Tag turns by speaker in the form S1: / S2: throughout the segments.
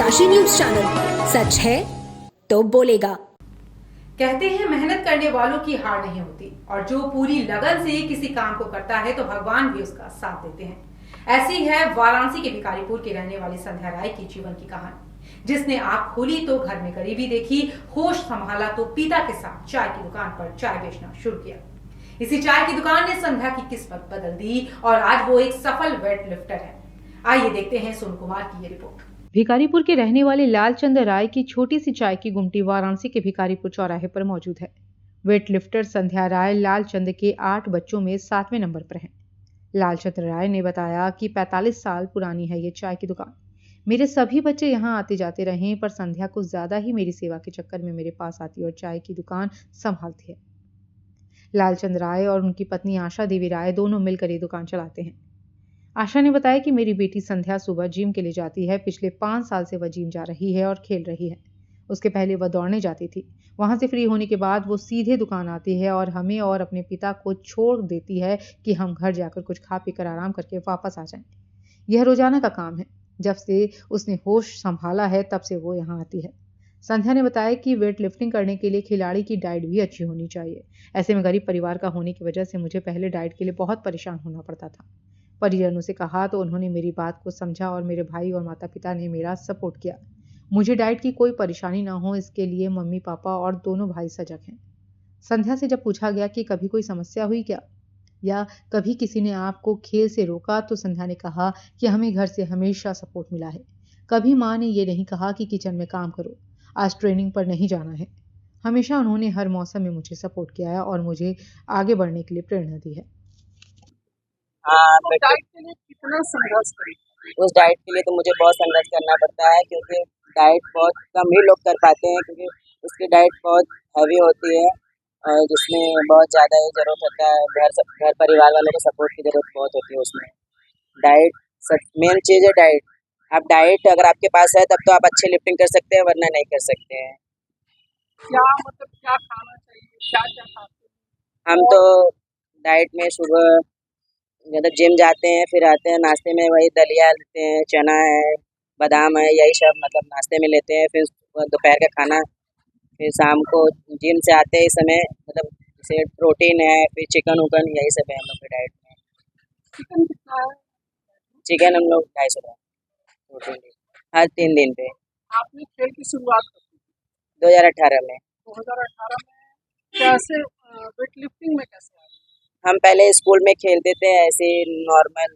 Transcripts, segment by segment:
S1: Kashi news channel, सच है तो बोलेगा।
S2: कहते हैं मेहनत करने वालों की हार नहीं होती और जो पूरी लगन से किसी काम को करता है तो भगवान भी उसका साथ देते हैं। ऐसी है वाराणसी के भिखारीपुर के रहने वाली संध्या राय की जीवन की कहानी, जिसने आंख खोली तो घर में गरीबी देखी, होश संभाला तो पिता के साथ चाय की दुकान पर चाय बेचना शुरू किया। इसी चाय की दुकान ने संध्या की किस्मत बदल दी और आज वो एक सफल वेट लिफ्टर है। आइए देखते हैं सोनू कुमार की ये रिपोर्ट।
S3: भिखारीपुर के रहने वाले लालचंद राय की छोटी सी चाय की गुमटी वाराणसी के भिखारीपुर चौराहे पर मौजूद है। वेट लिफ्टर संध्या राय लालचंद के 8 बच्चों में 7वें नंबर पर हैं। लालचंद राय ने बताया कि 45 साल पुरानी है ये चाय की दुकान। मेरे सभी बच्चे यहाँ आते जाते रहे, पर संध्या कुछ ज्यादा ही मेरी सेवा के चक्कर में मेरे पास आती और चाय की दुकान संभालती है। लालचंद राय और उनकी पत्नी आशा देवी राय दोनों मिलकर ये दुकान चलाते हैं। आशा ने बताया कि मेरी बेटी संध्या सुबह जिम के लिए जाती है। पिछले 5 साल से वह जिम जा रही है और खेल रही है। उसके पहले वह दौड़ने जाती थी। वहां से फ्री होने के बाद वो सीधे दुकान आती है और हमें और अपने पिता को छोड़ देती है कि हम घर जाकर कुछ खा पीकर आराम करके वापस आ जाएं। यह रोजाना का काम है। जब से उसने होश संभाला है तब से वो यहाँ आती है। संध्या ने बताया कि वेट लिफ्टिंग करने के लिए खिलाड़ी की डाइट भी अच्छी होनी चाहिए। ऐसे में गरीब परिवार का होने की वजह से मुझे पहले डाइट के लिए बहुत परेशान होना पड़ता था। परिजनों से कहा तो उन्होंने मेरी बात को समझा और मेरे भाई और माता पिता ने मेरा सपोर्ट किया। मुझे डाइट की कोई परेशानी ना हो, इसके लिए मम्मी पापा और दोनों भाई सजग हैं। संध्या से जब पूछा गया कि कभी कोई समस्या हुई क्या, या कभी किसी ने आपको खेल से रोका, तो संध्या ने कहा कि हमें घर से हमेशा सपोर्ट मिला है। कभी माँ ने ये नहीं कहा कि किचन में काम करो, आज ट्रेनिंग पर नहीं जाना है। हमेशा उन्होंने हर मौसम में मुझे सपोर्ट किया है और मुझे आगे बढ़ने के लिए प्रेरणा दी है।
S4: हाँ, डाइट के लिए कितना संघर्ष करें? उस डाइट के लिए तो मुझे बहुत संघर्ष करना पड़ता है, क्योंकि डाइट बहुत कम ही लोग कर पाते हैं, क्योंकि उसकी डाइट बहुत हैवी होती है और जिसमें बहुत ज़्यादा ही ज़रूरत होता है। घर परिवार वालों को सपोर्ट की ज़रूरत बहुत होती है उसमें। डाइट सब मेन चीज़ है, डाइट। आप डाइट अगर आपके पास है तब तो आप अच्छी लिफ्टिंग कर सकते हैं, वरना नहीं कर सकते हैं। क्या खाना चाहिए, क्या क्या खाते हैं? हम तो डाइट में सुबह मतलब जिम जाते हैं, फिर आते हैं, नाश्ते में वही दलिया लेते हैं, चना है, बादाम है, यही सब मतलब नाश्ते में लेते हैं। फिर दोपहर का खाना, फिर शाम को जिम से आते ही समय मतलब जैसे प्रोटीन है, फिर चिकन उकन, यही सब है हम लोग के डाइट में। चिकन कितना है? चिकन हम लोग 250 ग्राम प्रोटीन हर 3 दिन पे। आपने खेल की शुरुआत 2018 में। 2018 में कैसे वेट लिफ्टिंग में कैसे आए? हम पहले स्कूल में खेलते थे ऐसे नॉर्मल,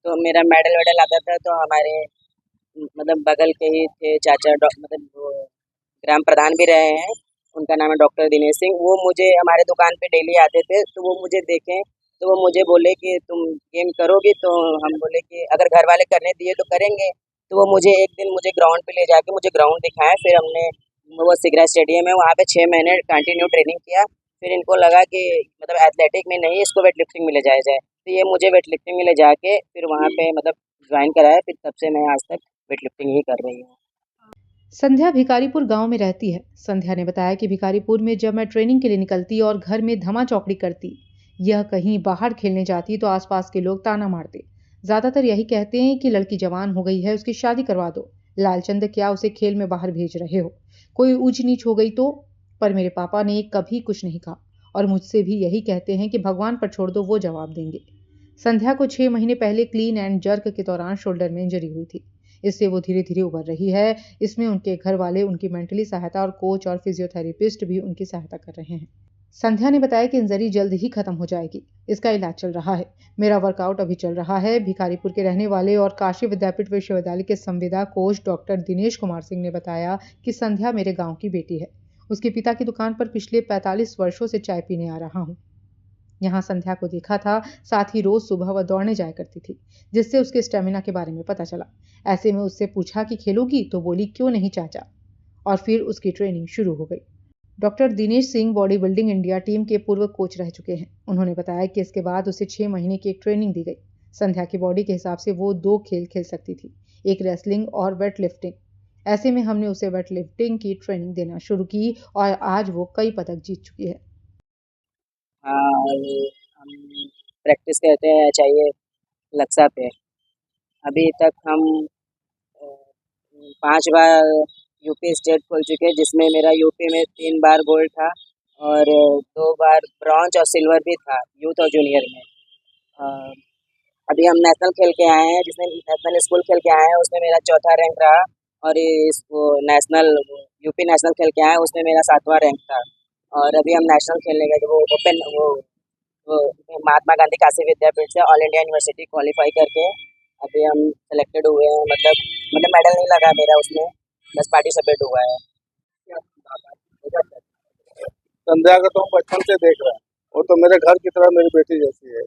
S4: तो मेरा मेडल वेडल आता था, तो हमारे मतलब बगल के ही थे चाचा, मतलब वो ग्राम प्रधान भी रहे हैं, उनका नाम है डॉक्टर दिनेश सिंह। वो मुझे हमारे दुकान पे डेली आते थे, तो वो मुझे देखें तो वो मुझे बोले कि तुम गेम करोगी, तो हम बोले कि अगर घर वाले करने दिए तो करेंगे। तो वो मुझे एक दिन मुझे ग्राउंड पे ले जाके मुझे ग्राउंड दिखाया, फिर हमने वो सिगरा स्टेडियम है वहाँ पे 6 महीने कंटिन्यू ट्रेनिंग किया। फिर इनको लगा कि मतलब एथलेटिक में नहीं, इसको वेट लिफ्टिंग में ले जाया जाए, तो ये मुझे वेट लिफ्टिंग में ले जाके फिर वहाँ पे मतलब ज्वाइन कराया। फिर तब से मैं आज तक वेट लिफ्टिंग ही कर रही हूँ।
S3: संध्या भिखारीपुर गांव में रहती है। संध्या ने बताया कि भिखारीपुर में जब मैं ट्रेनिंग के लिए निकलती और घर में धमा चौकड़ी करती, यह कहीं बाहर खेलने जाती, तो आसपास के लोग ताना मारते। ज्यादातर यही कहते हैं कि लड़की जवान हो गई है, उसकी शादी करवा दो। लालचंद, क्या उसे खेल में बाहर भेज रहे हो? कोई ऊंच नीच हो गई तो? पर मेरे पापा ने कभी कुछ नहीं कहा और मुझसे भी यही कहते हैं कि भगवान पर छोड़ दो, वो जवाब देंगे। संध्या को 6 महीने पहले क्लीन एंड जर्क के दौरान शोल्डर में इंजरी हुई थी। इससे वो धीरे धीरे उभर रही है। इसमें उनके घर वाले उनकी मेंटली सहायता और कोच और फिजियोथेरेपिस्ट भी उनकी सहायता कर रहे हैं। संध्या ने बताया कि इंजरी जल्द ही खत्म हो जाएगी। इसका इलाज चल रहा है। मेरा वर्कआउट अभी चल रहा है। भिखारीपुर के रहने वाले और काशी विद्यापीठ विश्वविद्यालय के संविदा कोच डॉक्टर दिनेश कुमार सिंह ने बताया कि संध्या मेरे गांव की बेटी है। उसके पिता की दुकान पर पिछले 45 वर्षों से चाय पीने आ रहा हूँ। यहाँ संध्या को देखा था, साथ ही रोज सुबह वह दौड़ने जाया करती थी, जिससे उसके स्टेमिना के बारे में पता चला। ऐसे में उससे पूछा कि खेलोगी, तो बोली क्यों नहीं चाचा, और फिर उसकी ट्रेनिंग शुरू हो गई। Doctor Dinesh Singh body building India team के पूर्व कोच रह चुके हैं। उन्होंने बताया कि इसके बाद उसे 6 महीने की एक ट्रेनिंग दी गई। संध्या की बॉडी के हिसाब से वो 2 खेल खेल सकती थी, एक रेसलिंग और वेट लिफ्टिंग। ऐसे में हमने उसे वेट लिफ्टिंग की ट्रेनिंग देना शुरू की और आज वो कई पदक जीत चुकी है।
S4: हाँ, हम प्रैक्टिस करते हैं चाहिए लक्ष्य पे। अभी तक हम 5 बार यूपी स्टेट खेल चुके, जिसमें मेरा यूपी में 3 बार गोल्ड था और 2 बार ब्रॉन्ज और सिल्वर भी था यूथ और जूनियर में। अभी हम नेशनल खेल के आए हैं, जिसमें नेशनल स्कूल खेल के आए हैं उसमें मेरा 4था रैंक रहा, और इसको नेशनल यूपी नेशनल खेल के आए हैं उसमें मेरा 7वां रैंक था। और अभी हम नेशनल खेलने गए, वो ओपन वो महात्मा गांधी काशी विद्यापीठ से ऑल इंडिया यूनिवर्सिटी क्वालिफाई करके अभी हम सेलेक्टेड हुए हैं। मतलब मेडल नहीं लगा मेरा उसमें, बस पार्टिसिपेट हुआ है।
S5: संध्या को तो हम बचपन से देख रहे हैं, वो तो मेरे घर की तरह मेरी बेटी जैसी है।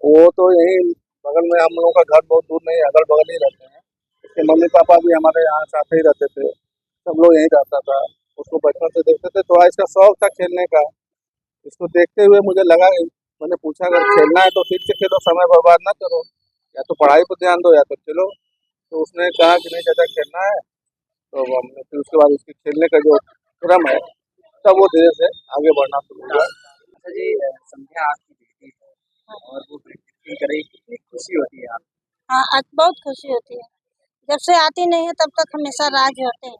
S5: वो तो यहीं बगल में, हम लोगों का घर बहुत दूर नहीं है, अगल बगल ही रहते हैं। इसके मम्मी पापा भी हमारे यहाँ साथ ही रहते थे, सब लोग यहीं रहता था। उसको बचपन से देखते थे, थोड़ा इसका शौक था खेलने का। इसको देखते हुए मुझे लगा, मैंने पूछा अगर खेलना है तो ठीक से खेलो, समय बर्बाद ना करो, या तो पढ़ाई पर ध्यान दो या तो खेलो। तो उसने कहा कि नहीं चाचा खेलना है, तो हमने फिर उसके बाद उसके खेलने का जो क्रम है तब वो धीरे से आगे बढ़ना शुरू हुआ।
S6: अच्छा जी, संध्या आपकी बेटी है और वो बेटी कर रही, कितनी खुशी होती है आप?
S7: हाँ, आज बहुत खुशी होती है। जब से आती नहीं है तब तक हमेशा राज होते हैं।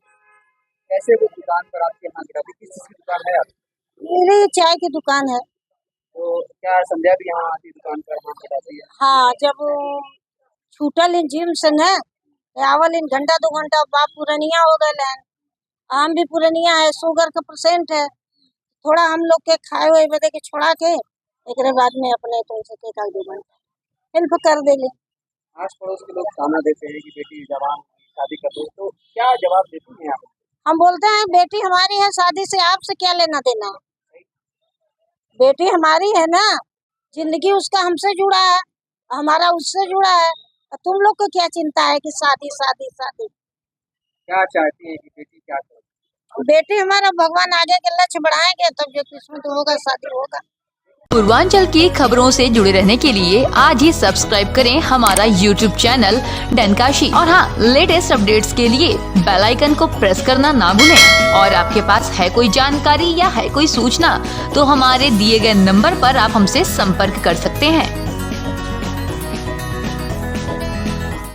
S6: कैसे वो दुकान पर आपके यहाँ गिरा? किस चीज़ की दुकान है आपकी?
S7: मेरी चाय की दुकान है।
S6: तो क्या संध्या भी यहाँ आती दुकान पर हाथ बटाती है?
S7: हाँ, जब छूटल इन जिम से न आवल इन घंटा 2 घंटा बाप पुरनिया हो गए हैं, हम भी पुरनिया है, शुगर का पेशेंट है, थोड़ा हम लोग के खाए हुए बदे के छोड़ा के एक बाद में अपने तो से 1-2 घंटा हेल्प कर देली।
S6: आस पड़ोस के लोग ताना देते हैं कि बेटी जवान शादी कर दो, तो क्या जवाब देती हैं आप?
S7: हम बोलते हैं बेटी हमारी है, शादी से आपसे क्या लेना देना। बेटी हमारी है ना, जिंदगी उसका हमसे जुड़ा है, हमारा उससे जुड़ा है। तुम लोग को क्या चिंता है कि शादी शादी शादी?
S6: क्या चाहती है कि बेटी क्या करे?
S7: बेटी हमारा भगवान आगे के लक्ष्य बढ़ाएंगे तब जो किस्मत होगा शादी होगा।
S8: पूर्वांचल की खबरों से जुड़े रहने के लिए आज ही सब्सक्राइब करें हमारा YouTube चैनल डनकाशी, और हाँ, लेटेस्ट अपडेट्स के लिए बेल आइकन को प्रेस करना ना भूलें। और आपके पास है कोई जानकारी या है कोई सूचना तो हमारे दिए गए नंबर पर आप हमसे संपर्क कर सकते हैं।